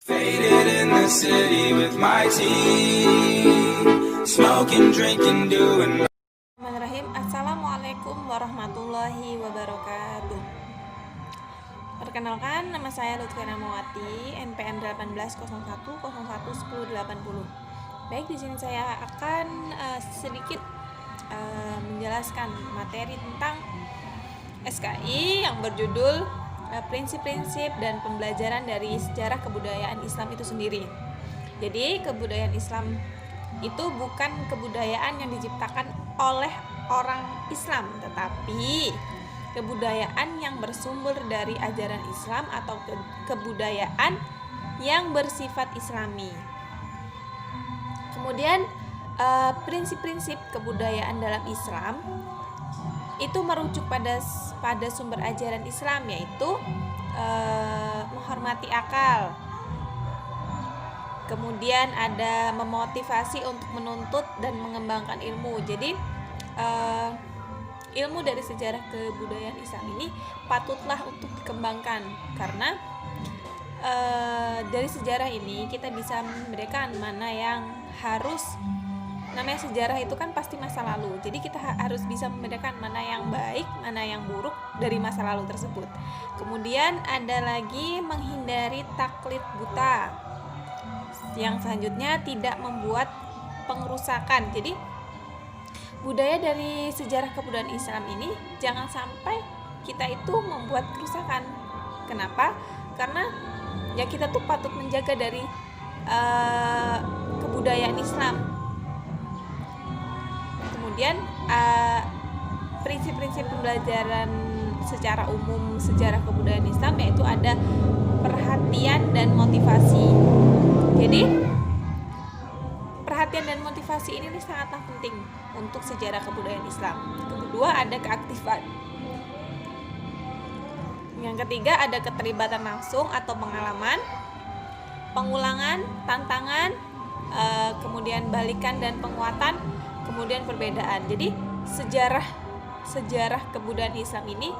Faded in the city with my team, smoking, drinking, doing. Bismillahirrahmanirrahim. Assalamualaikum warahmatullahi wabarakatuh. Perkenalkan, nama saya Lutfiana Mawati, NPM 1801011080. Baik, di sini saya akan sedikit menjelaskan materi tentang SKI yang berjudul prinsip-prinsip dan pembelajaran dari sejarah kebudayaan Islam itu sendiri. Jadi kebudayaan Islam itu bukan kebudayaan yang diciptakan oleh orang Islam, tetapi kebudayaan yang bersumber dari ajaran Islam atau kebudayaan yang bersifat Islami. Kemudian prinsip-prinsip kebudayaan dalam Islam itu merujuk pada sumber ajaran Islam, yaitu menghormati akal. Kemudian ada memotivasi untuk menuntut dan mengembangkan ilmu. Jadi ilmu dari sejarah kebudayaan Islam ini patutlah untuk dikembangkan, karena dari sejarah ini kita bisa membedakan mana yang harus, namanya sejarah itu kan pasti masa lalu. Jadi kita harus bisa membedakan mana yang baik, mana yang buruk dari masa lalu tersebut. Kemudian ada lagi menghindari taklid buta. Yang selanjutnya tidak membuat pengerusakan. Jadi budaya dari sejarah kebudayaan Islam ini jangan sampai kita itu membuat kerusakan. Kenapa? Karena ya kita tuh patut menjaga dari kebudayaan Islam. Kemudian prinsip-prinsip pembelajaran secara umum sejarah kebudayaan Islam, yaitu ada perhatian dan motivasi. Jadi perhatian dan motivasi ini sangatlah penting untuk sejarah kebudayaan Islam. Kedua ada keaktifan. Yang ketiga ada keterlibatan langsung atau pengalaman, pengulangan, tantangan, kemudian balikan dan penguatan, kemudian perbedaan. Jadi sejarah kebudayaan Islam ini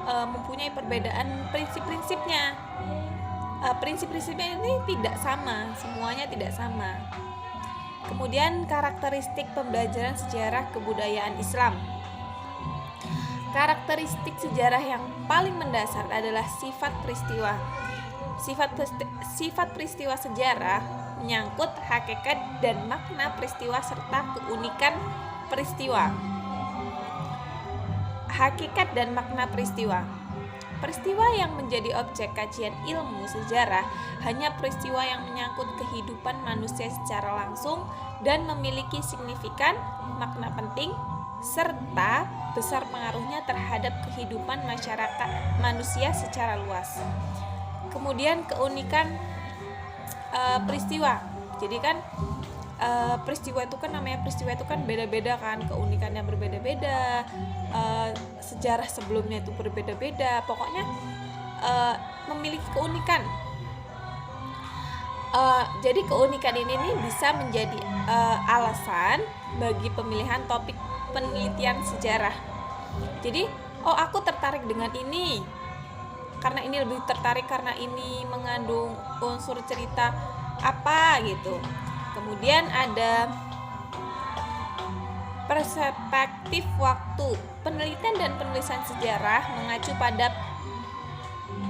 mempunyai perbedaan prinsip-prinsipnya. Prinsip-prinsipnya ini tidak sama, semuanya tidak sama. Kemudian karakteristik pembelajaran sejarah kebudayaan Islam. Karakteristik sejarah yang paling mendasar adalah sifat peristiwa. Sifat peristiwa sejarah menyangkut hakikat dan makna peristiwa serta keunikan peristiwa. Hakikat dan makna peristiwa. Peristiwa yang menjadi objek kajian ilmu sejarah hanya peristiwa yang menyangkut kehidupan manusia secara langsung dan memiliki signifikan, makna penting, serta besar pengaruhnya terhadap kehidupan masyarakat manusia secara luas. Kemudian keunikan peristiwa. Jadi kan peristiwa itu kan namanya peristiwa itu kan beda-beda kan, keunikannya berbeda-beda, sejarah sebelumnya itu berbeda-beda, pokoknya memiliki keunikan. Jadi keunikan ini nih bisa menjadi alasan bagi pemilihan topik penelitian sejarah. Jadi aku tertarik dengan ini karena ini lebih tertarik karena ini mengandung unsur cerita apa gitu. Kemudian ada perspektif waktu. Penelitian dan penulisan sejarah mengacu pada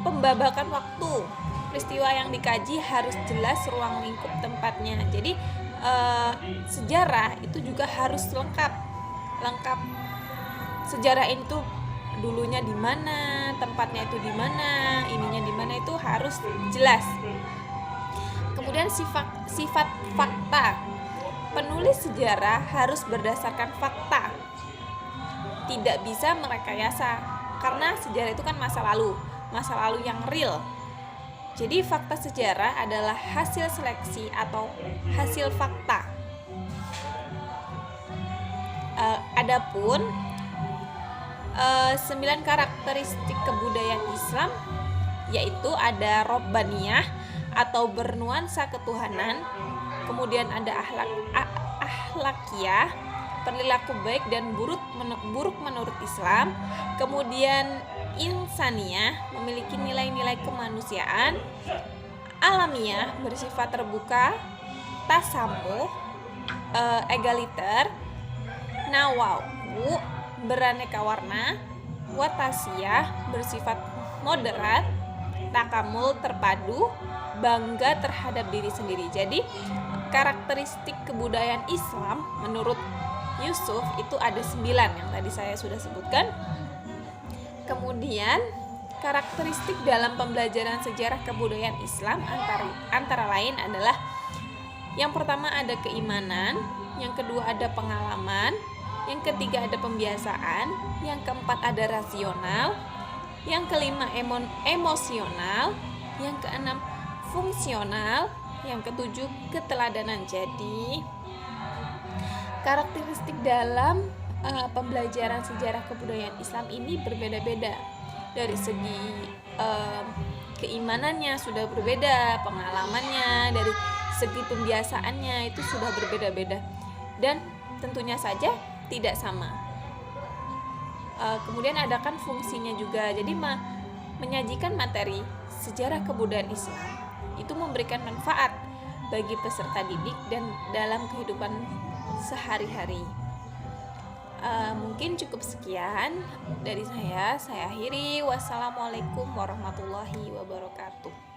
pembabakan waktu. Peristiwa yang dikaji harus jelas ruang lingkup tempatnya. Jadi sejarah itu juga harus lengkap. Sejarah itu dulunya di mana, tempatnya itu di mana, ininya di mana, itu harus jelas. Kemudian sifat fakta. Penulis sejarah harus berdasarkan fakta. Tidak bisa merekayasa, karena sejarah itu kan masa lalu yang real. Jadi fakta sejarah adalah hasil seleksi atau hasil fakta. Adapun 9 karakteristik kebudayaan Islam, yaitu ada robbaniyah atau bernuansa ketuhanan, kemudian ada akhlakiyah, perilaku baik dan buruk menurut Islam, kemudian insaniyah, memiliki nilai-nilai kemanusiaan, alamiah, bersifat terbuka, tasamuh, egaliter, nawau, beraneka warna, watasiyah, bersifat moderat, takamul, terpadu, bangga terhadap diri sendiri. Jadi karakteristik kebudayaan Islam menurut Yusuf itu ada 9 yang tadi saya sudah sebutkan. Kemudian karakteristik dalam pembelajaran sejarah kebudayaan Islam antara lain adalah yang pertama ada keimanan, yang kedua ada pengalaman, yang ketiga ada pembiasaan, yang keempat ada rasional, yang kelima emosional, yang keenam fungsional, yang ketujuh keteladanan. Jadi karakteristik dalam pembelajaran sejarah kebudayaan Islam ini berbeda-beda. Dari segi keimanannya sudah berbeda, pengalamannya, dari segi pembiasaannya itu sudah berbeda-beda, dan tentunya saja tidak sama. Kemudian ada kan fungsinya juga. Jadi menyajikan materi sejarah kebudayaan Islam itu memberikan manfaat bagi peserta didik dan dalam kehidupan sehari-hari. Mungkin cukup sekian dari saya akhiri. Wassalamualaikum warahmatullahi wabarakatuh.